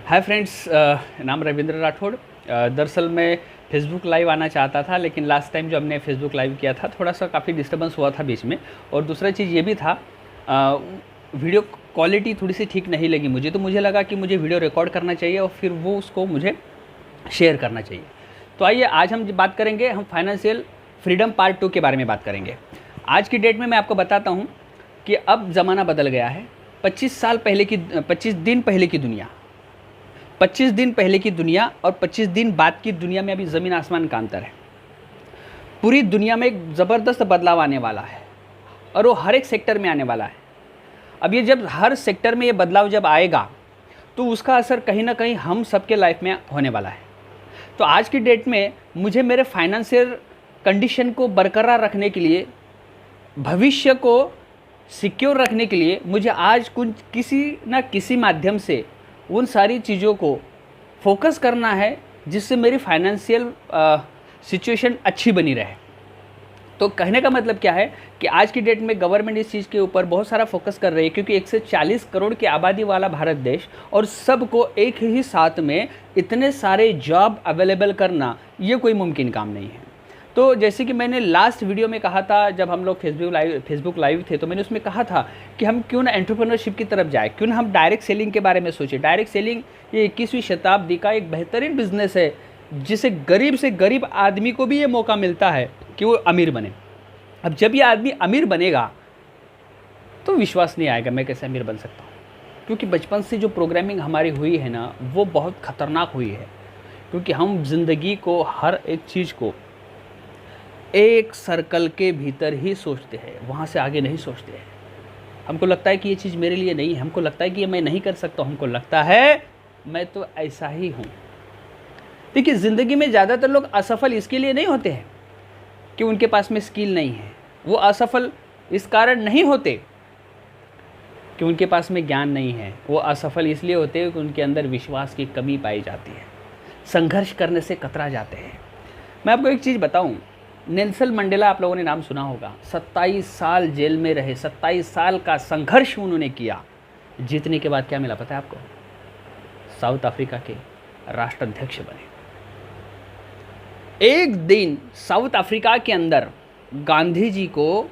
Hi friends, नाम रविंद्र राठौड़। दरअसल मैं फेसबुक लाइव आना चाहता था, लेकिन लास्ट टाइम जो हमने फेसबुक लाइव किया था थोड़ा सा काफ़ी डिस्टर्बेंस हुआ था बीच में। और दूसरा चीज़ ये भी था, वीडियो क्वालिटी थोड़ी सी ठीक नहीं लगी मुझे, तो मुझे लगा कि मुझे वीडियो रिकॉर्ड करना चाहिए और फिर वो उसको मुझे शेयर करना चाहिए। तो आइए आज हम बात करेंगे, हम फाइनेंशियल फ्रीडम पार्ट 2 के बारे में बात करेंगे। आज की डेट में मैं आपको बताता हूँ कि अब ज़माना बदल गया है। 25 दिन पहले की दुनिया, 25 दिन पहले की दुनिया और 25 दिन बाद की दुनिया में अभी ज़मीन आसमान का अंतर है। पूरी दुनिया में एक ज़बरदस्त बदलाव आने वाला है और वो हर एक सेक्टर में आने वाला है। अब ये जब हर सेक्टर में ये बदलाव जब आएगा तो उसका असर कहीं ना कहीं हम सबके लाइफ में होने वाला है। तो आज की डेट में मुझे मेरे फाइनेंशियल कंडीशन को बरकरार रखने के लिए, भविष्य को सिक्योर रखने के लिए मुझे आज कुछ किसी न किसी माध्यम से उन सारी चीज़ों को फोकस करना है जिससे मेरी फाइनेंशियल सिचुएशन अच्छी बनी रहे। तो कहने का मतलब क्या है कि आज की डेट में गवर्नमेंट इस चीज़ के ऊपर बहुत सारा फोकस कर रही है, क्योंकि 140 करोड़ की आबादी वाला भारत देश और सबको एक ही साथ में इतने सारे जॉब अवेलेबल करना ये कोई मुमकिन काम नहीं है। तो जैसे कि मैंने लास्ट वीडियो में कहा था, जब हम लोग फेसबुक लाइव थे, तो मैंने उसमें कहा था कि हम क्यों ना एंटरप्रेन्योरशिप की तरफ जाए, क्यों ना हम डायरेक्ट सेलिंग के बारे में सोचें। डायरेक्ट सेलिंग ये 21वीं शताब्दी का एक बेहतरीन बिजनेस है, जिसे गरीब से गरीब आदमी को भी ये मौका मिलता है कि वो अमीर बने। अब जब ये आदमी अमीर बनेगा तो विश्वास नहीं आएगा मैं कैसे अमीर बन सकता हूँ, क्योंकि बचपन से जो प्रोग्रामिंग हमारी हुई है ना, वो बहुत ख़तरनाक हुई है। क्योंकि हम ज़िंदगी को, हर एक चीज़ को एक सर्कल के भीतर ही सोचते हैं, वहाँ से आगे नहीं सोचते हैं। हमको लगता है कि ये चीज़ मेरे लिए नहीं है, हमको लगता है कि ये मैं नहीं कर सकता, हमको लगता है मैं तो ऐसा ही हूँ। देखिए, ज़िंदगी में ज़्यादातर लोग असफल इसके लिए नहीं होते हैं कि उनके पास में स्किल नहीं है। वो असफल इस कारण नहीं होते कि उनके पास में ज्ञान नहीं है। वो असफल इसलिए होते हैं कि उनके अंदर विश्वास की कमी पाई जाती है, संघर्ष करने से कतरा जाते हैं। मैं आपको एक चीज़ बताऊं, नेल्सन मंडेला आप लोगों ने नाम सुना होगा। 27 साल जेल में रहे, 27 साल का संघर्ष उन्होंने किया। जीतने के बाद क्या मिला पता है आपको? साउथ अफ्रीका के राष्ट्राध्यक्ष बने। एक दिन साउथ अफ्रीका के अंदर गांधी जी को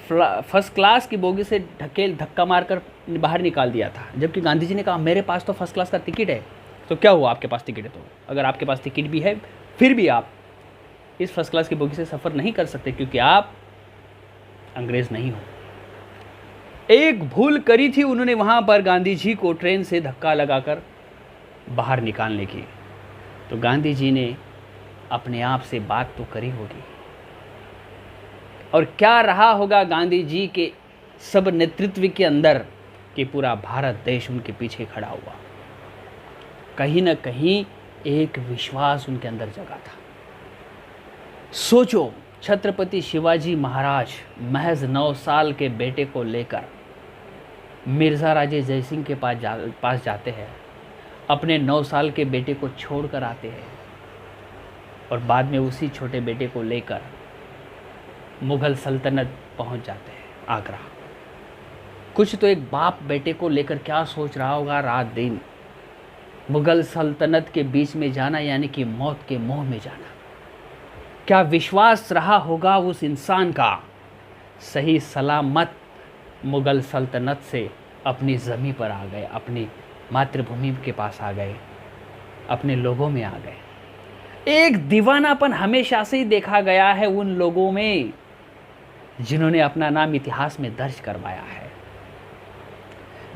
फर्स्ट क्लास की बोगी से धक्का मारकर बाहर निकाल दिया था, जबकि गांधी जी ने कहा मेरे पास तो फर्स्ट क्लास का टिकट है। तो क्या हुआ? आपके पास टिकट है तो अगर आपके पास टिकट भी है फिर भी आप इस फर्स्ट क्लास की बोगी से सफ़र नहीं कर सकते, क्योंकि आप अंग्रेज़ नहीं हो। एक भूल करी थी उन्होंने वहाँ पर गांधी जी को ट्रेन से धक्का लगाकर बाहर निकालने की। तो गांधी जी ने अपने आप से बात तो करी होगी, और क्या रहा होगा गांधी जी के सब नेतृत्व के अंदर कि पूरा भारत देश उनके पीछे खड़ा हुआ। कहीं ना कहीं एक विश्वास उनके अंदर जगा था। सोचो, छत्रपति शिवाजी महाराज महज 9 साल के बेटे को लेकर मिर्ज़ा राजे जयसिंह के पास जाते हैं, अपने 9 साल के बेटे को छोड़कर आते हैं, और बाद में उसी छोटे बेटे को लेकर मुग़ल सल्तनत पहुंच जाते हैं, आगरा। कुछ तो एक बाप बेटे को लेकर क्या सोच रहा होगा रात दिन। मुग़ल सल्तनत के बीच में जाना यानी कि मौत के मुंह में जाना। क्या विश्वास रहा होगा उस इंसान का। सही सलामत मुग़ल सल्तनत से अपनी ज़मीं पर आ गए, अपनी मातृभूमि के पास आ गए, अपने लोगों में आ गए। एक दीवानापन हमेशा से ही देखा गया है उन लोगों में जिन्होंने अपना नाम इतिहास में दर्ज करवाया है।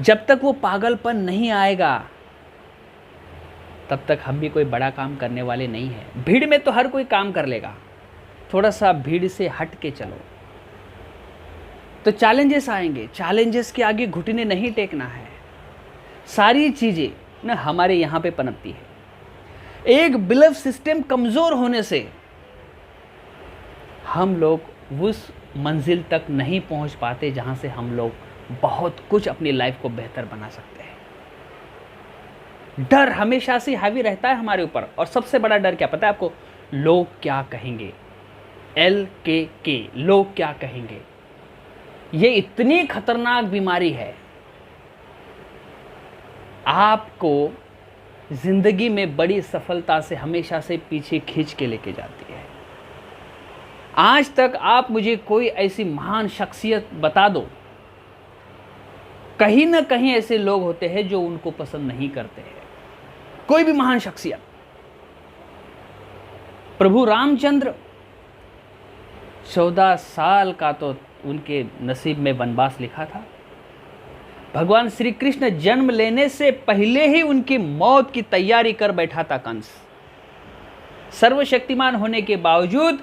जब तक वो पागलपन नहीं आएगा तब तक हम भी कोई बड़ा काम करने वाले नहीं हैं। भीड़ में तो हर कोई काम कर लेगा, थोड़ा सा भीड़ से हट के चलो तो चैलेंजेस आएंगे। चैलेंजेस के आगे घुटने नहीं टेकना है। सारी चीज़ें ना हमारे यहाँ पे पनपती है। एक बिलीफ सिस्टम कमज़ोर होने से हम लोग उस मंजिल तक नहीं पहुँच पाते जहाँ से हम लोग बहुत कुछ अपनी लाइफ को बेहतर बना सकते हैं। डर हमेशा से हावी रहता है हमारे ऊपर, और सबसे बड़ा डर क्या पता है आपको? लोग क्या कहेंगे। LKK, लोग क्या कहेंगे। ये इतनी खतरनाक बीमारी है। आपको जिंदगी में बड़ी सफलता से हमेशा से पीछे खींच के लेके जाती है। आज तक आप मुझे कोई ऐसी महान शख्सियत बता दो, कहीं ना कहीं ऐसे लोग होते हैं जो उनको पसंद नहीं करते हैं। कोई भी महान शख्सियत, प्रभु रामचंद्र 14 साल का तो उनके नसीब में वनवास लिखा था। भगवान श्री कृष्ण जन्म लेने से पहले ही उनकी मौत की तैयारी कर बैठा था कंस। सर्वशक्तिमान होने के बावजूद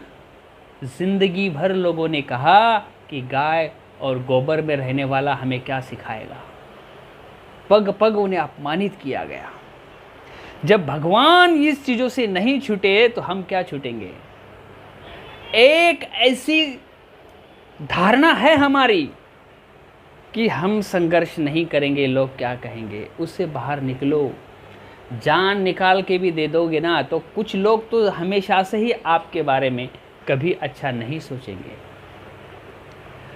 जिंदगी भर लोगों ने कहा कि गाय और गोबर में रहने वाला हमें क्या सिखाएगा। पग पग उन्हें अपमानित किया गया। जब भगवान इस चीजों से नहीं छूटे तो हम क्या छूटेंगे। एक ऐसी धारणा है हमारी कि हम संघर्ष नहीं करेंगे लोग क्या कहेंगे, उससे बाहर निकलो। जान निकाल के भी दे दोगे ना तो कुछ लोग तो हमेशा से ही आपके बारे में कभी अच्छा नहीं सोचेंगे।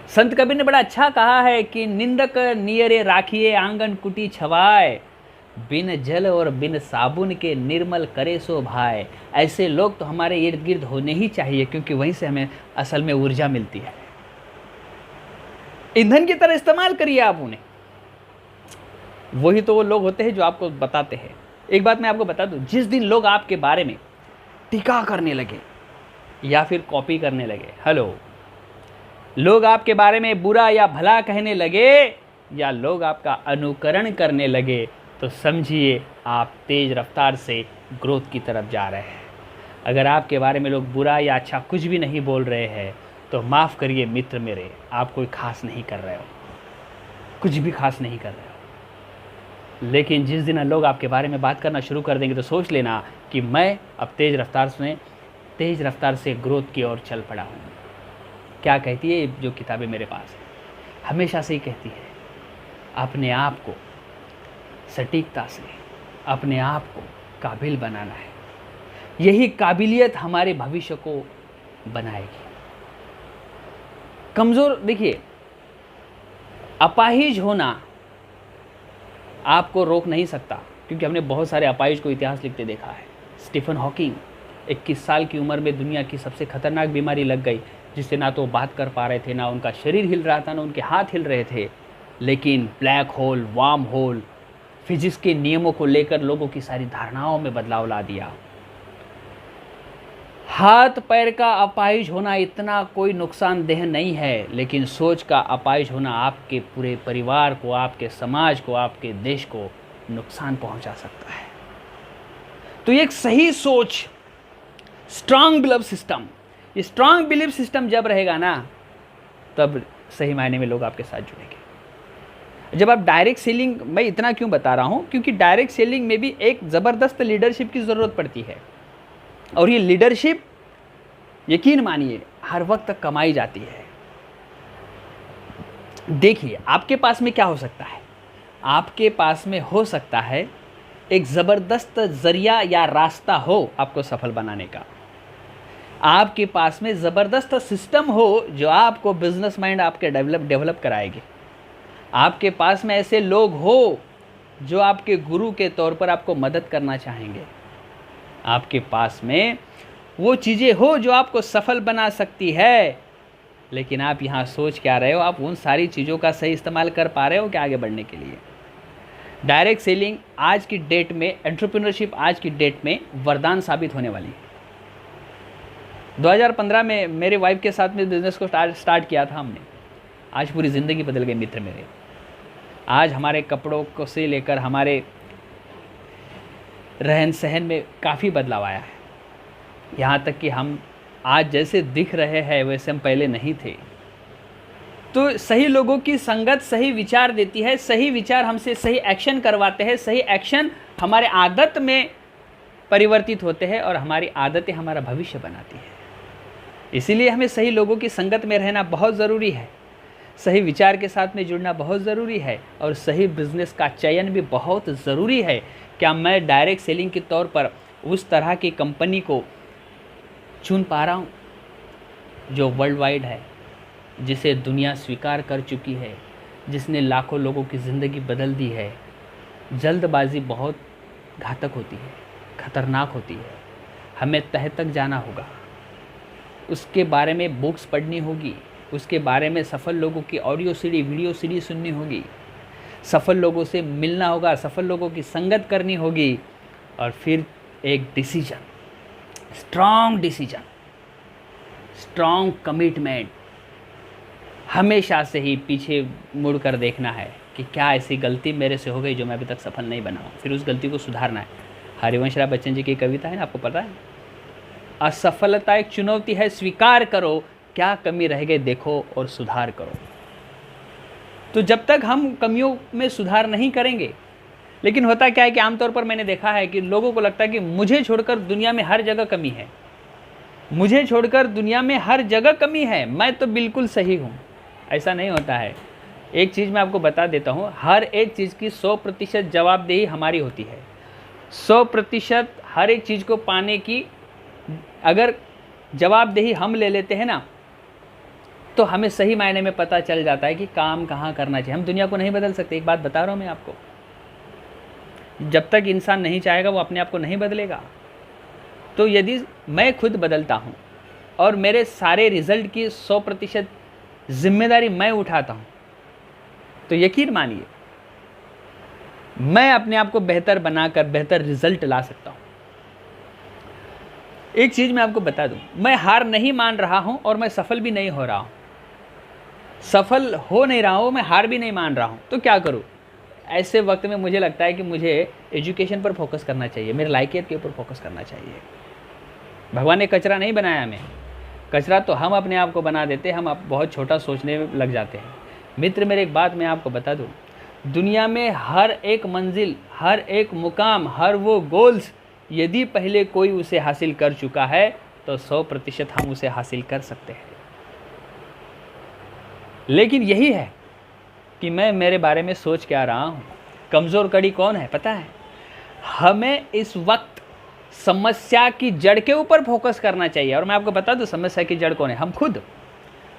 संत कबीर ने बड़ा अच्छा कहा है कि निंदक नियरे राखिए आंगन कुटी छवाए, बिन जल और बिन साबुन के निर्मल करे सो भाई। ऐसे लोग तो हमारे इर्द गिर्द होने ही चाहिए, क्योंकि वहीं से हमें असल में ऊर्जा मिलती है। ईंधन की तरह इस्तेमाल करिए आप उन्हें। वही तो वो लोग होते हैं जो आपको बताते हैं। एक बात मैं आपको बता दूं, जिस दिन लोग आपके बारे में टीका करने लगे या फिर कॉपी करने लगे, लोग आपके बारे में बुरा या भला कहने लगे या लोग आपका अनुकरण करने लगे, तो समझिए आप तेज रफ्तार से ग्रोथ की तरफ जा रहे हैं। अगर आपके बारे में लोग बुरा या अच्छा कुछ भी नहीं बोल रहे हैं तो माफ़ करिए मित्र मेरे, आप कोई खास नहीं कर रहे हो, कुछ भी खास नहीं कर रहे हो। लेकिन जिस दिन लोग आपके बारे में बात करना शुरू कर देंगे तो सोच लेना कि मैं अब तेज रफ्तार से ग्रोथ की ओर चल पड़ा हूँ। क्या कहती है जो किताबें मेरे पास है, हमेशा से ही कहती है, अपने आप को सटीकता से अपने आप को काबिल बनाना है। यही काबिलियत हमारे भविष्य को बनाएगी। कमज़ोर, देखिए अपाहिज होना आपको रोक नहीं सकता, क्योंकि हमने बहुत सारे अपाहिज को इतिहास लिखते देखा है। स्टीफन हॉकिंग 21 साल की उम्र में दुनिया की सबसे खतरनाक बीमारी लग गई, जिससे ना तो बात कर पा रहे थे, ना उनका शरीर हिल रहा था, ना उनके हाथ हिल रहे थे। लेकिन black hole, wormhole, physics के नियमों को लेकर लोगों की सारी धारणाओं में बदलाव ला दिया। हाथ पैर का अपाहिज होना इतना कोई नुकसानदेह नहीं है, लेकिन सोच का अपाहिज होना आपके पूरे परिवार को, आपके समाज को, आपके देश को नुकसान पहुंचा सकता है। तो एक सही सोच, स्ट्रांग बिलीफ सिस्टम, ये स्ट्रांग बिलीफ सिस्टम जब रहेगा ना, तब सही मायने में लोग आपके साथ जुड़ेंगे। जब आप डायरेक्ट सेलिंग, मैं इतना क्यों बता रहा हूँ, क्योंकि डायरेक्ट सेलिंग में भी एक ज़बरदस्त लीडरशिप की ज़रूरत पड़ती है, और ये लीडरशिप यकीन मानिए हर वक्त तक कमाई जाती है। देखिए आपके पास में क्या हो सकता है, आपके पास में हो सकता है एक ज़बरदस्त ज़रिया या रास्ता हो आपको सफल बनाने का। आपके पास में ज़बरदस्त सिस्टम हो जो आपको बिजनेस माइंड आपके डेवलप कराएगी। आपके पास में ऐसे लोग हो जो आपके गुरु के तौर पर आपको मदद करना चाहेंगे। आपके पास में वो चीज़ें हो जो आपको सफल बना सकती है। लेकिन आप यहाँ सोच क्या रहे हो, आप उन सारी चीज़ों का सही इस्तेमाल कर पा रहे हो क्या आगे बढ़ने के लिए। डायरेक्ट सेलिंग आज की डेट में, एंटरप्रेन्योरशिप आज की डेट में वरदान साबित होने वाली है। 2015 में मेरे वाइफ के साथ में बिज़नेस को स्टार्ट किया था हमने। आज पूरी ज़िंदगी बदल गई मित्र मेरे। आज हमारे कपड़ों को से लेकर हमारे रहन सहन में काफ़ी बदलाव आया है। यहाँ तक कि हम आज जैसे दिख रहे हैं वैसे हम पहले नहीं थे। तो सही लोगों की संगत सही विचार देती है, सही विचार हमसे सही एक्शन करवाते हैं, सही एक्शन हमारे आदत में परिवर्तित होते हैं और हमारी आदतें हमारा भविष्य बनाती है। इसीलिए हमें सही लोगों की संगत में रहना बहुत ज़रूरी है, सही विचार के साथ में जुड़ना बहुत ज़रूरी है, और सही बिजनेस का चयन भी बहुत ज़रूरी है। क्या मैं डायरेक्ट सेलिंग के तौर पर उस तरह की कंपनी को चुन पा रहा हूँ जो वर्ल्ड वाइड है, जिसे दुनिया स्वीकार कर चुकी है, जिसने लाखों लोगों की ज़िंदगी बदल दी है। जल्दबाजी बहुत घातक होती है, खतरनाक होती है। हमें तह तक जाना होगा, उसके बारे में बुक्स पढ़नी होगी, उसके बारे में सफल लोगों की ऑडियो सीडी, वीडियो सीडी सुननी होगी, सफल लोगों से मिलना होगा, सफल लोगों की संगत करनी होगी, और फिर एक decision, strong decision, strong commitment, हमेशा से ही पीछे मुड़ कर देखना है कि क्या ऐसी गलती मेरे से हो गई जो मैं अभी तक सफल नहीं बना हूँ, फिर उस गलती को सुधारना है। हरिवंश राय बच्चन जी की कविता है ना, आपको पता है, असफलता एक चुनौती है, स्वीकार करो, क्या कमी रह गई देखो और सुधार करो। तो जब तक हम कमियों में सुधार नहीं करेंगे, लेकिन होता क्या है कि आमतौर पर मैंने देखा है कि लोगों को लगता है कि मुझे छोड़कर दुनिया में हर जगह कमी है, मुझे छोड़कर दुनिया में हर जगह कमी है, मैं तो बिल्कुल सही हूँ। ऐसा नहीं होता है। एक चीज़ मैं आपको बता देता हूँ, हर एक चीज़ की 100% जवाबदेही हमारी होती है। 100% हर एक चीज़ को पाने की अगर जवाबदेही हम ले लेते हैं ना, तो हमें सही मायने में पता चल जाता है कि काम कहाँ करना चाहिए। हम दुनिया को नहीं बदल सकते, एक बात बता रहा हूँ मैं आपको, जब तक इंसान नहीं चाहेगा वो अपने आप को नहीं बदलेगा। तो यदि मैं खुद बदलता हूँ और मेरे सारे रिजल्ट की 100% जिम्मेदारी मैं उठाता हूँ, तो यकीन मानिए मैं अपने आप को बेहतर बनाकर बेहतर रिजल्ट ला सकता हूँ। एक चीज़ मैं आपको बता दूँ, मैं हार नहीं मान रहा हूँ और मैं सफल भी नहीं हो रहा हूँ, सफल हो नहीं रहा हूँ, मैं हार भी नहीं मान रहा हूँ, तो क्या करूँ? ऐसे वक्त में मुझे लगता है कि मुझे एजुकेशन पर फोकस करना चाहिए, मेरे लायकियत के ऊपर फोकस करना चाहिए। भगवान ने कचरा नहीं बनाया हमें, कचरा तो हम अपने आप को बना देते हैं, हम आप बहुत छोटा सोचने में लग जाते हैं। मित्र, मेरे एक बात मैं आपको बता दूं, दुनिया में हर एक मंजिल, हर एक मुकाम, हर वो गोल्स, यदि पहले कोई उसे हासिल कर चुका है तो 100% हम उसे हासिल कर सकते हैं। लेकिन यही है कि मैं मेरे बारे में सोच क्या रहा हूँ। कमज़ोर कड़ी कौन है पता है? हमें इस वक्त समस्या की जड़ के ऊपर फोकस करना चाहिए। और मैं आपको बता दूं समस्या की जड़ कौन है? हम खुद,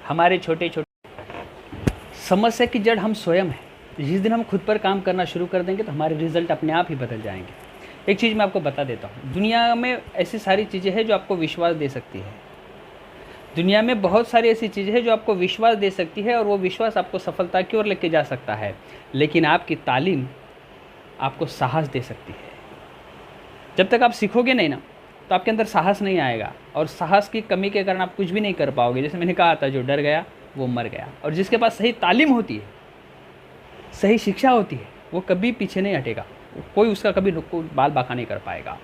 हमारे छोटे छोटे समस्या की जड़ हम स्वयं हैं। जिस दिन हम खुद पर काम करना शुरू कर देंगे तो हमारे रिजल्ट अपने आप ही बदल जाएंगे। एक चीज़ मैं आपको बता देता हूँ, दुनिया में ऐसी सारी चीज़ें हैं जो आपको विश्वास दे सकती है। दुनिया में बहुत सारी ऐसी चीज़ें हैं जो आपको विश्वास दे सकती है और वो विश्वास आपको सफलता की ओर लेके जा सकता है। लेकिन आपकी तालीम आपको साहस दे सकती है। जब तक आप सीखोगे नहीं ना, तो आपके अंदर साहस नहीं आएगा, और साहस की कमी के कारण आप कुछ भी नहीं कर पाओगे। जैसे मैंने कहा था, जो डर गया वो मर गया। और जिसके पास सही तालीम होती है, सही शिक्षा होती है, वो कभी पीछे नहीं हटेगा, कोई उसका कभी बाल बांका नहीं कर पाएगा।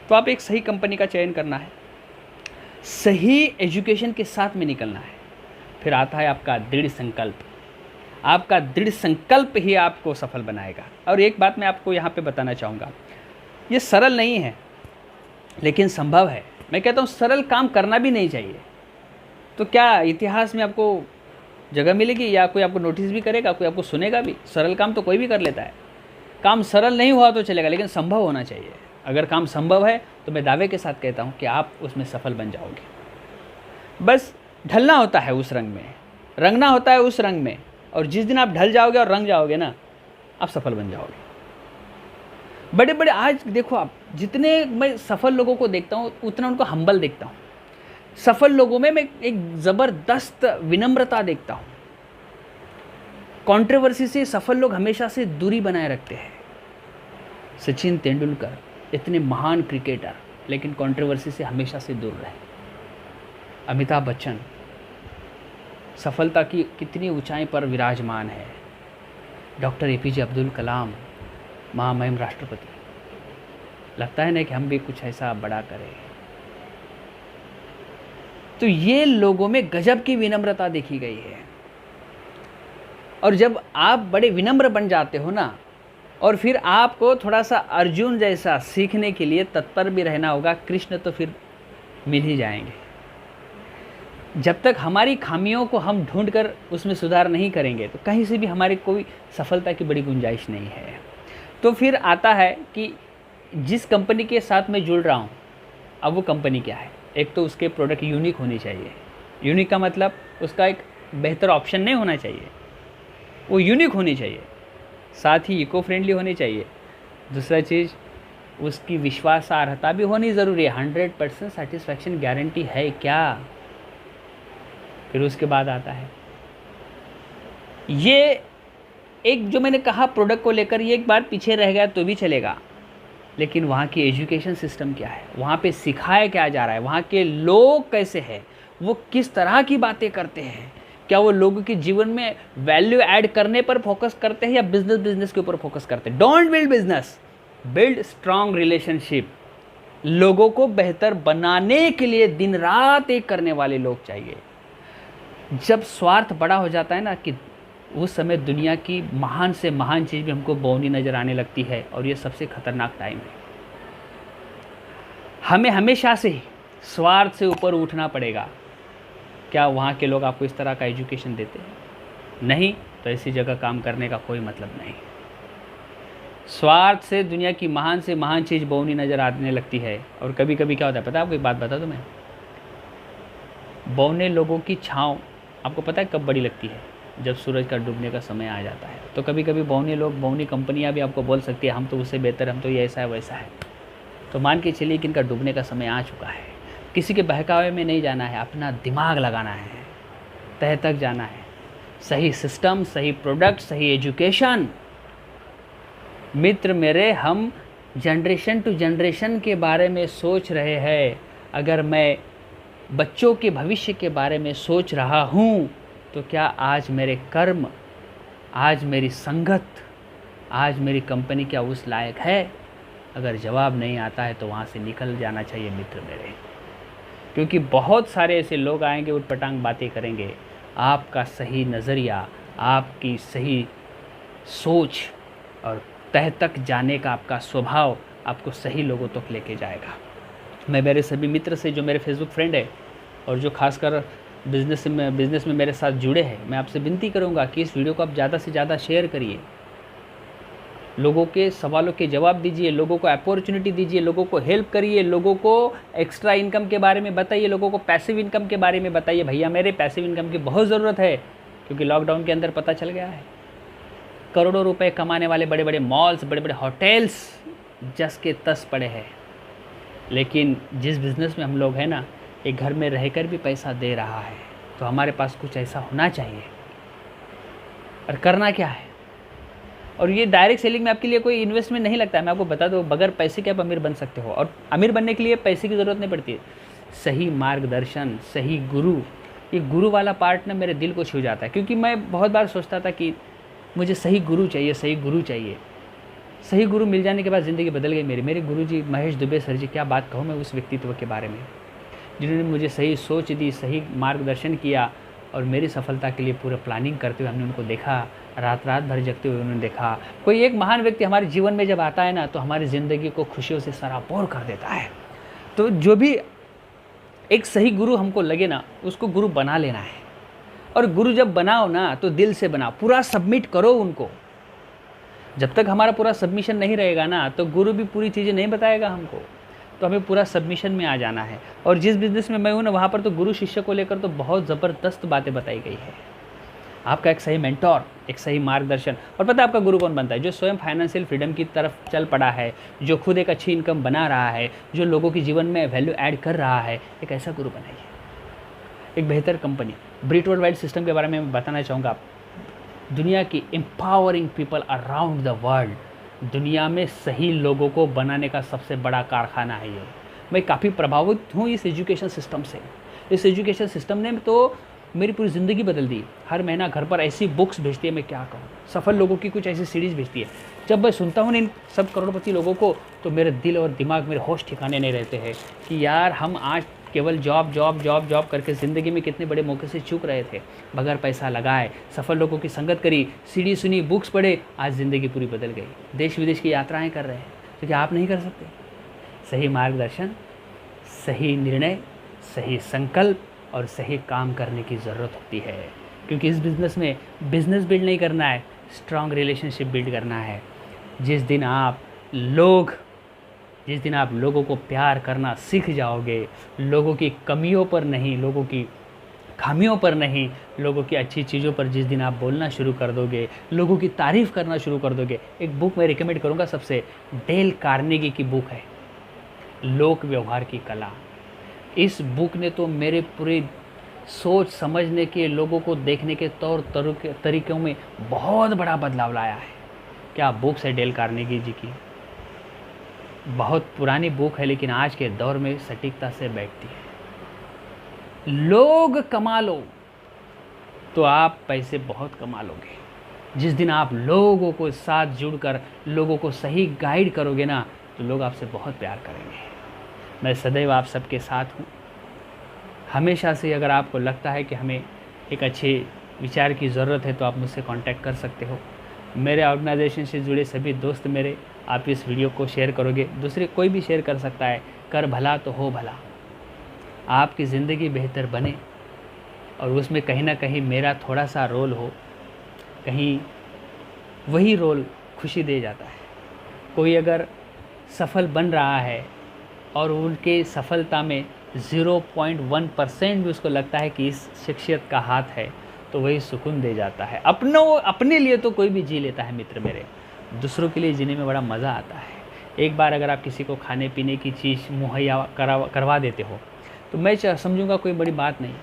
तो आप एक सही कंपनी का चयन करना है, सही एजुकेशन के साथ में निकलना है। फिर आता है आपका दृढ़ संकल्प। आपका दृढ़ संकल्प ही आपको सफल बनाएगा। और एक बात मैं आपको यहाँ पे बताना चाहूँगा, ये सरल नहीं है लेकिन संभव है। मैं कहता हूँ सरल काम करना भी नहीं चाहिए। तो क्या इतिहास में आपको जगह मिलेगी या कोई आपको नोटिस भी करेगा, कोई आपको सुनेगा भी? सरल काम तो कोई भी कर लेता है। काम सरल नहीं हुआ तो चलेगा, लेकिन संभव होना चाहिए। अगर काम संभव है तो मैं दावे के साथ कहता हूँ कि आप उसमें सफल बन जाओगे। बस ढलना होता है उस रंग में, रंगना होता है उस रंग में, और जिस दिन आप ढल जाओगे और रंग जाओगे ना, आप सफल बन जाओगे। बड़े बड़े आज देखो, आप जितने मैं सफल लोगों को देखता हूँ उतना उनको हम्बल देखता हूँ। सफल लोगों में मैं एक ज़बरदस्त विनम्रता देखता हूँ। कंट्रोवर्सी से सफल लोग हमेशा से दूरी बनाए रखते हैं। सचिन तेंदुलकर इतने महान क्रिकेटर, लेकिन कंट्रोवर्सी से हमेशा से दूर रहे। अमिताभ बच्चन सफलता की कितनी ऊंचाई पर विराजमान है। डॉक्टर APJ अब्दुल कलाम, महामहिम राष्ट्रपति। लगता है ना कि हम भी कुछ ऐसा बड़ा करें। तो ये लोगों में गजब की विनम्रता देखी गई है। और जब आप बड़े विनम्र बन जाते हो ना, और फिर आपको थोड़ा सा अर्जुन जैसा सीखने के लिए तत्पर भी रहना होगा, कृष्ण तो फिर मिल ही जाएंगे। जब तक हमारी खामियों को हम ढूंढकर उसमें सुधार नहीं करेंगे तो कहीं से भी हमारी कोई सफलता की बड़ी गुंजाइश नहीं है। तो फिर आता है कि जिस कंपनी के साथ मैं जुड़ रहा हूँ, अब वो कंपनी क्या है? एक तो उसके प्रोडक्ट यूनिक होनी चाहिए। यूनिक का मतलब उसका एक बेहतर ऑप्शन नहीं होना चाहिए, वो यूनिक होनी चाहिए। साथ ही इको फ्रेंडली होनी चाहिए। दूसरा चीज़, उसकी विश्वासार्हता भी होनी ज़रूरी है। 100% सेटिस्फैक्शन गारंटी है क्या? फिर उसके बाद आता है ये एक जो मैंने कहा प्रोडक्ट को लेकर, ये एक बार पीछे रह गया तो भी चलेगा, लेकिन वहाँ की एजुकेशन सिस्टम क्या है, वहाँ पे सिखाया क्या जा रहा है, वहाँ के लोग कैसे हैं, वो किस तरह की बातें करते हैं, क्या वो लोगों के जीवन में वैल्यू ऐड करने पर फोकस करते हैं या बिजनेस के ऊपर फोकस करते हैं। Don't build business, build strong relationship. लोगों को बेहतर बनाने के लिए दिन रात एक करने वाले लोग चाहिए। जब स्वार्थ बड़ा हो जाता है ना, कि उस समय दुनिया की महान से महान चीज़ भी हमको बौनी नज़र आने लगती है, और ये सबसे खतरनाक टाइम है। हमें हमेशा से स्वार्थ से ऊपर उठना पड़ेगा। क्या वहाँ के लोग आपको इस तरह का एजुकेशन देते हैं? नहीं, तो ऐसी जगह काम करने का कोई मतलब नहीं। स्वार्थ से दुनिया की महान से महान चीज़ बौनी नज़र आने लगती है। और कभी कभी क्या होता है पता है आपको? एक बात बता दूँ मैं, बौने लोगों की छाँव आपको पता है कब बड़ी लगती है? जब सूरज का डूबने का समय आ जाता है। तो कभी कभी बौने लोग, बौनी कंपनियां भी आपको बोल सकती है हम तो उससे बेहतर, हम तो ये ऐसा है वैसा है। तो मान के चलिए कि इनका डूबने का समय आ चुका है। किसी के बहकावे में नहीं जाना है, अपना दिमाग लगाना है, तह तक जाना है। सही सिस्टम, सही प्रोडक्ट, सही एजुकेशन। मित्र मेरे, हम जनरेशन टू जनरेशन के बारे में सोच रहे हैं। अगर मैं बच्चों के भविष्य के बारे में सोच रहा हूँ, तो क्या आज मेरे कर्म, आज मेरी संगत, आज मेरी कंपनी क्या उस लायक है? अगर जवाब नहीं आता है तो वहाँ से निकल जाना चाहिए मित्र मेरे, क्योंकि बहुत सारे ऐसे लोग आएंगे, उटपटांग बातें करेंगे। आपका सही नज़रिया, आपकी सही सोच और तह तक जाने का आपका स्वभाव आपको सही लोगों तक लेके जाएगा। मैं मेरे सभी मित्र से, जो मेरे फेसबुक फ्रेंड है और जो खासकर बिज़नेस में मेरे साथ जुड़े हैं, मैं आपसे विनती करूंगा कि इस वीडियो को आप ज़्यादा से ज़्यादा शेयर करिए। लोगों के सवालों के जवाब दीजिए, लोगों को अपॉर्चुनिटी दीजिए, लोगों को हेल्प करिए, लोगों को एक्स्ट्रा इनकम के बारे में बताइए, लोगों को पैसिव इनकम के बारे में बताइए। भैया मेरे पैसिव इनकम की बहुत ज़रूरत है, क्योंकि लॉकडाउन के अंदर पता चल गया है करोड़ों रुपए कमाने वाले बड़े बड़े मॉल्स, बड़े बड़े होटल्स जस के तस पड़े हैं। लेकिन जिस बिज़नेस में हम लोग हैं ना, एक घर में रहकर भी पैसा दे रहा है, तो हमारे पास कुछ ऐसा होना चाहिए। और करना क्या है? और ये डायरेक्ट सेलिंग में आपके लिए कोई इन्वेस्टमेंट नहीं लगता है। मैं आपको बता दूँ, बगैर पैसे के आप अमीर बन सकते हो, और अमीर बनने के लिए पैसे की ज़रूरत नहीं पड़ती है। सही मार्गदर्शन, सही गुरु, ये गुरु वाला पार्ट ना मेरे दिल को छू जाता है। क्योंकि मैं बहुत बार सोचता था कि मुझे सही गुरु चाहिए, सही गुरु चाहिए। सही गुरु मिल जाने के बाद ज़िंदगी बदल गई मेरी। मेरे गुरु जी महेश दुबे सर जी, क्या बात कहूँ मैं उस व्यक्तित्व के बारे में, जिन्होंने मुझे सही सोच दी, सही मार्गदर्शन किया, और मेरी सफलता के लिए पूरा प्लानिंग करते हुए हमने उनको देखा, रात भर जगते हुए उन्होंने देखा। कोई एक महान व्यक्ति हमारे जीवन में जब आता है ना, तो हमारी ज़िंदगी को खुशियों से सराबोर कर देता है। तो जो भी एक सही गुरु हमको लगे ना, उसको गुरु बना लेना है। और गुरु जब बनाओ ना, तो दिल से बनाओ, पूरा सबमिट करो उनको। जब तक हमारा पूरा सबमिशन नहीं रहेगा ना, तो गुरु भी पूरी चीज़ें नहीं बताएगा हमको। तो हमें पूरा सबमिशन में आ जाना है। और जिस बिज़नेस में मैं हूँ ना, वहाँ पर तो गुरु शिष्य को लेकर तो बहुत ज़बरदस्त बातें बताई गई है। आपका एक सही मेंटोर, एक सही मार्गदर्शन। और पता है आपका गुरु कौन बनता है? जो स्वयं फाइनेंशियल फ्रीडम की तरफ चल पड़ा है, जो खुद एक अच्छी इनकम बना रहा है, जो लोगों के जीवन में वैल्यू ऐड कर रहा है। एक ऐसा गुरु बनाइए, एक बेहतर कंपनी। ब्रिट वर्ल्ड वाइड सिस्टम के बारे में मैं बताना चाहूँगा। दुनिया की empowering people around the world, दुनिया में सही लोगों को बनाने का सबसे बड़ा कारखाना है ये। मैं काफ़ी प्रभावित हूँ इस एजुकेशन सिस्टम से। इस एजुकेशन सिस्टम ने तो मेरी पूरी ज़िंदगी बदल दी। हर महीना घर पर ऐसी बुक्स भेजती है, मैं क्या कहूँ। सफल लोगों की कुछ ऐसी सीरीज़ भेजती है। जब मैं सुनता हूँ इन सब करोड़पति लोगों को, तो मेरे दिल और दिमाग, मेरे होश ठिकाने नहीं रहते हैं कि यार हम आज केवल जॉब करके ज़िंदगी में कितने बड़े मौके से चूक रहे थे। बगैर पैसा लगाए सफल लोगों की संगत करी, सीडी सुनी, बुक्स पढ़े, आज ज़िंदगी पूरी बदल गई। देश विदेश की यात्राएं कर रहे हैं, तो क्या आप नहीं कर सकते? सही मार्गदर्शन, सही निर्णय, सही संकल्प और सही काम करने की ज़रूरत होती है। क्योंकि इस बिज़नेस में बिज़नेस बिल्ड नहीं करना है, स्ट्रॉन्ग रिलेशनशिप बिल्ड करना है। जिस दिन आप लोगों को प्यार करना सीख जाओगे, लोगों की कमियों पर नहीं, लोगों की खामियों पर नहीं, लोगों की अच्छी चीज़ों पर जिस दिन आप बोलना शुरू कर दोगे, लोगों की तारीफ़ करना शुरू कर दोगे। एक बुक मैं रिकमेंड करूँगा सबसे, डेल कार्नेगी की बुक है, लोक व्यवहार की कला। इस बुक ने तो मेरे पूरे सोच समझने के, लोगों को देखने के तौर तरीक़ों में बहुत बड़ा बदलाव लाया है। क्या बुक्स है डेल कार्नेगी जी की। बहुत पुरानी बुक है लेकिन आज के दौर में सटीकता से बैठती है। लोग कमा लो तो आप पैसे बहुत कमा लोगे। जिस दिन आप लोगों को साथ जुड़कर लोगों को सही गाइड करोगे ना, तो लोग आपसे बहुत प्यार करेंगे। मैं सदैव आप सबके साथ हूँ। हमेशा से अगर आपको लगता है कि हमें एक अच्छे विचार की ज़रूरत है तो आप मुझसे कांटेक्ट कर सकते हो। मेरे ऑर्गेनाइजेशन से जुड़े सभी दोस्त मेरे, आप इस वीडियो को शेयर करोगे, दूसरे कोई भी शेयर कर सकता है। कर भला तो हो भला, आपकी ज़िंदगी बेहतर बने और उसमें कहीं ना कहीं मेरा थोड़ा सा रोल हो, कहीं वही रोल खुशी दे जाता है। कोई अगर सफल बन रहा है और उनके सफलता में 0.1% भी उसको लगता है कि इस शख्सियत का हाथ है, तो वही सुकून दे जाता है। अपने लिए तो कोई भी जी लेता है मित्र मेरे, दूसरों के लिए जीने में बड़ा मज़ा आता है। एक बार अगर आप किसी को खाने पीने की चीज़ मुहैया करवा देते हो तो मैं समझूंगा कोई बड़ी बात नहीं,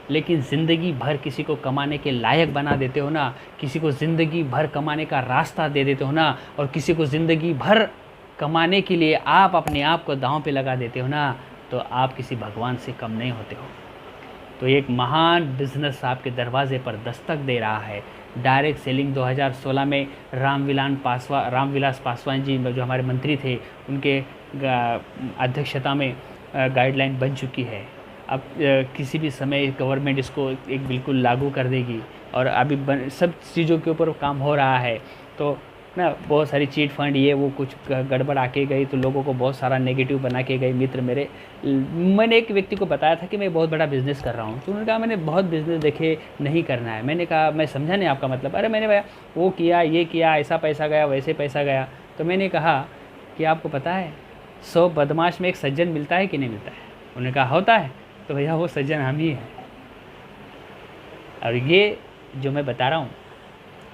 लेकिन ज़िंदगी भर किसी को कमाने के लायक बना देते हो ना, किसी को ज़िंदगी भर कमाने का रास्ता दे देते हो ना, और किसी को ज़िंदगी भर कमाने के लिए आप अपने आप को दांव पे लगा देते हो ना, तो आप किसी भगवान से कम नहीं होते हो। तो एक महान बिजनेस आपके दरवाजे पर दस्तक दे रहा है। डायरेक्ट सेलिंग 2016 में रामविलास पासवान जी जो हमारे मंत्री थे, उनके अध्यक्षता में गाइडलाइन बन चुकी है। अब किसी भी समय गवर्नमेंट इसको एक बिल्कुल लागू कर देगी और अभी सब चीज़ों के ऊपर काम हो रहा है। तो ना बहुत सारी चीट फंड ये वो कुछ गड़बड़ आके गई तो लोगों को बहुत सारा नेगेटिव बना के गई मित्र मेरे। मैंने एक व्यक्ति को बताया था कि मैं बहुत बड़ा बिज़नेस कर रहा हूँ, तो उन्होंने कहा मैंने बहुत बिज़नेस देखे, नहीं करना है। मैंने कहा मैं समझा नहीं आपका मतलब। अरे मैंने भैया वो किया, ये किया, ऐसा पैसा गया, वैसे पैसा गया। तो मैंने कहा कि आपको पता है 100 बदमाश में एक सज्जन मिलता है कि नहीं मिलता है? उन्होंने कहा होता है। तो भैया वो सज्जन हम ही हैं। और ये जो मैं बता रहा हूँ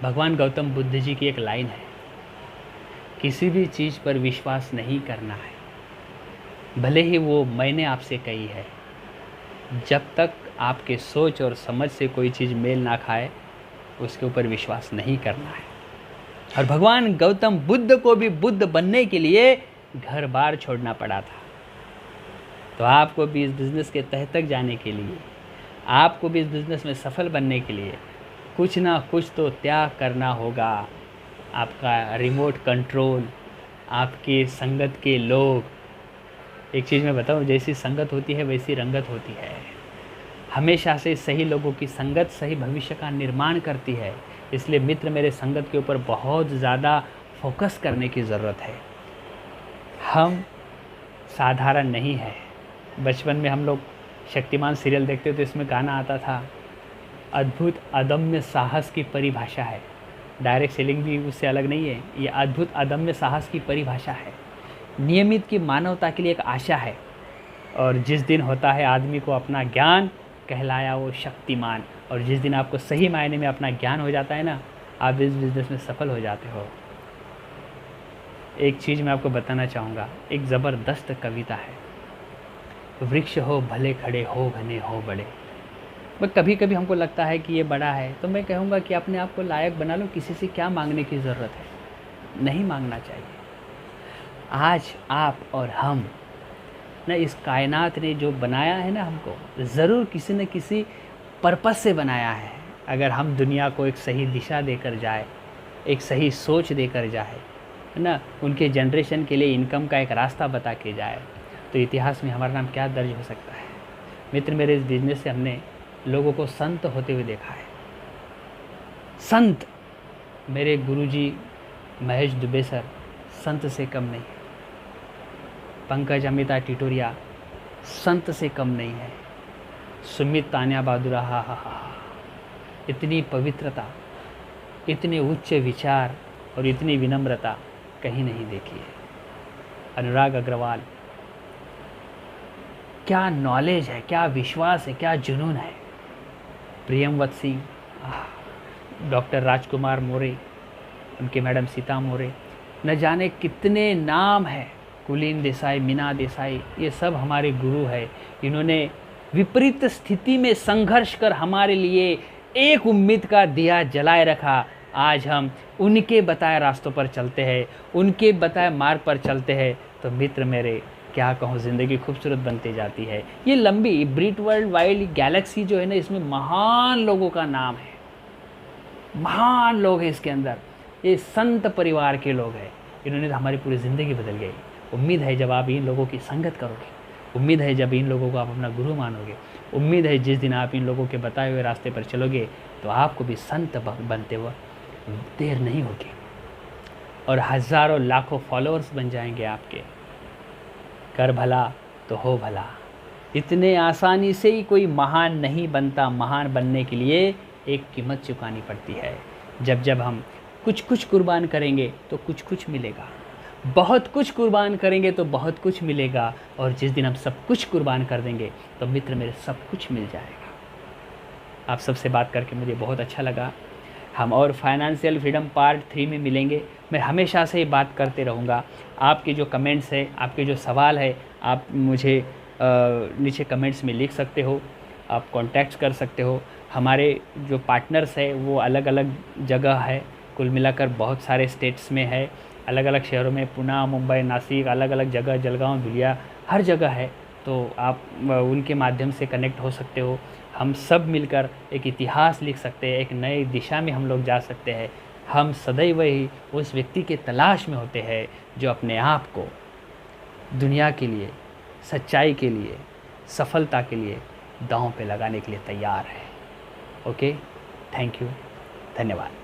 भगवान गौतम बुद्ध जी की एक लाइन है, किसी भी चीज़ पर विश्वास नहीं करना है, भले ही वो मैंने आपसे कही है। जब तक आपके सोच और समझ से कोई चीज़ मेल ना खाए उसके ऊपर विश्वास नहीं करना है। और भगवान गौतम बुद्ध को भी बुद्ध बनने के लिए घर बार छोड़ना पड़ा था। तो आपको भी इस बिज़नेस के तह तक जाने के लिए, आपको भी इस बिज़नेस में सफल बनने के लिए कुछ ना कुछ तो त्याग करना होगा। आपका रिमोट कंट्रोल, आपके संगत के लोग। एक चीज़ मैं बताऊं, जैसी संगत होती है वैसी रंगत होती है। हमेशा से सही लोगों की संगत सही भविष्य का निर्माण करती है। इसलिए मित्र मेरे, संगत के ऊपर बहुत ज़्यादा फोकस करने की ज़रूरत है। हम साधारण नहीं है। बचपन में हम लोग शक्तिमान सीरियल देखते तो इसमें गाना आता था, अद्भुत अदम्य साहस की परिभाषा है। डायरेक्ट सेलिंग भी उससे अलग नहीं है। ये अद्भुत अदम्य साहस की परिभाषा है। नियमित की मानवता के लिए एक आशा है। और जिस दिन होता है आदमी को अपना ज्ञान, कहलाया वो शक्तिमान। और जिस दिन आपको सही मायने में अपना ज्ञान हो जाता है ना, आप इस बिज़नेस में सफल हो जाते हो। एक चीज़ मैं आपको बताना चाहूँगा, एक ज़बरदस्त कविता है, वृक्ष हो भले खड़े, हो घने हो बड़े। मैं कभी कभी हमको लगता है कि ये बड़ा है, तो मैं कहूँगा कि अपने आप को लायक बना लो। किसी से क्या मांगने की ज़रूरत है? नहीं मांगना चाहिए। आज आप और हम ना, इस कायनात ने जो बनाया है ना हमको, ज़रूर किसी न किसी पर्पस से बनाया है। अगर हम दुनिया को एक सही दिशा देकर जाए, एक सही सोच देकर जाए, है ना, उनके जनरेशन के लिए इनकम का एक रास्ता बता के जाए, तो इतिहास में हमारा नाम क्या दर्ज हो सकता है। मित्र मेरे, इस बिजनेस से हमने लोगों को संत होते हुए देखा है। संत मेरे गुरुजी महेश दुबे सर संत से कम नहीं है। पंकज अमिता टिटोरिया संत से कम नहीं है। सुमित तान्या बहादुर, हा, इतनी पवित्रता, इतने उच्च विचार और इतनी विनम्रता कहीं नहीं देखी है। अनुराग अग्रवाल, क्या नॉलेज है, क्या विश्वास है, क्या जुनून है। प्रियमवत सिंह, डॉक्टर राजकुमार मोरे, उनके मैडम सीता मोरे, न जाने कितने नाम हैं, कुलीन देसाई, मीना देसाई, ये सब हमारे गुरु हैं। इन्होंने विपरीत स्थिति में संघर्ष कर हमारे लिए एक उम्मीद का दिया जलाए रखा। आज हम उनके बताए रास्तों पर चलते हैं, उनके बताए मार्ग पर चलते हैं। तो मित्र मेरे, क्या कहूँ, ज़िंदगी खूबसूरत बनती जाती है। ये लंबी ब्रीट वर्ल्ड वाइल्ड गैलेक्सी जो है ना, इसमें महान लोगों का नाम है, महान लोग हैं इसके अंदर। ये संत परिवार के लोग हैं, इन्होंने तो हमारी पूरी ज़िंदगी बदल गई। उम्मीद है जब आप इन लोगों की संगत करोगे, उम्मीद है जब इन लोगों को आप अपना गुरु मानोगे, उम्मीद है जिस दिन आप इन लोगों के बताए हुए रास्ते पर चलोगे तो आपको भी संत बनते हुए देर नहीं होगी और हज़ारों लाखों फॉलोअर्स बन जाएंगे आपके। कर भला तो हो भला। इतने आसानी से ही कोई महान नहीं बनता। महान बनने के लिए एक कीमत चुकानी पड़ती है। जब हम कुछ कुर्बान करेंगे तो कुछ मिलेगा, बहुत कुछ कुर्बान करेंगे तो बहुत कुछ मिलेगा, और जिस दिन हम सब कुछ कुर्बान कर देंगे तो मित्र मेरे सब कुछ मिल जाएगा। आप सबसे बात करके मुझे बहुत अच्छा लगा। हम और फाइनेंशियल फ्रीडम पार्ट 3 में मिलेंगे। मैं हमेशा से ही बात करते रहूँगा। आपके जो कमेंट्स है, आपके जो सवाल है, आप मुझे नीचे कमेंट्स में लिख सकते हो, आप कॉन्टैक्ट कर सकते हो। हमारे जो पार्टनर्स है वो अलग अलग जगह है, कुल मिलाकर बहुत सारे स्टेट्स में है, अलग अलग शहरों में, पुणे, मुंबई, नासिक, अलग अलग जगह, जलगांव, धुलिया, हर जगह है। तो आप उनके माध्यम से कनेक्ट हो सकते हो। हम सब मिलकर एक इतिहास लिख सकते हैं, एक नई दिशा में हम लोग जा सकते हैं। हम सदैव ही उस व्यक्ति के तलाश में होते हैं जो अपने आप को दुनिया के लिए, सच्चाई के लिए, सफलता के लिए दांव पे लगाने के लिए तैयार है। ओके, थैंक यू, धन्यवाद।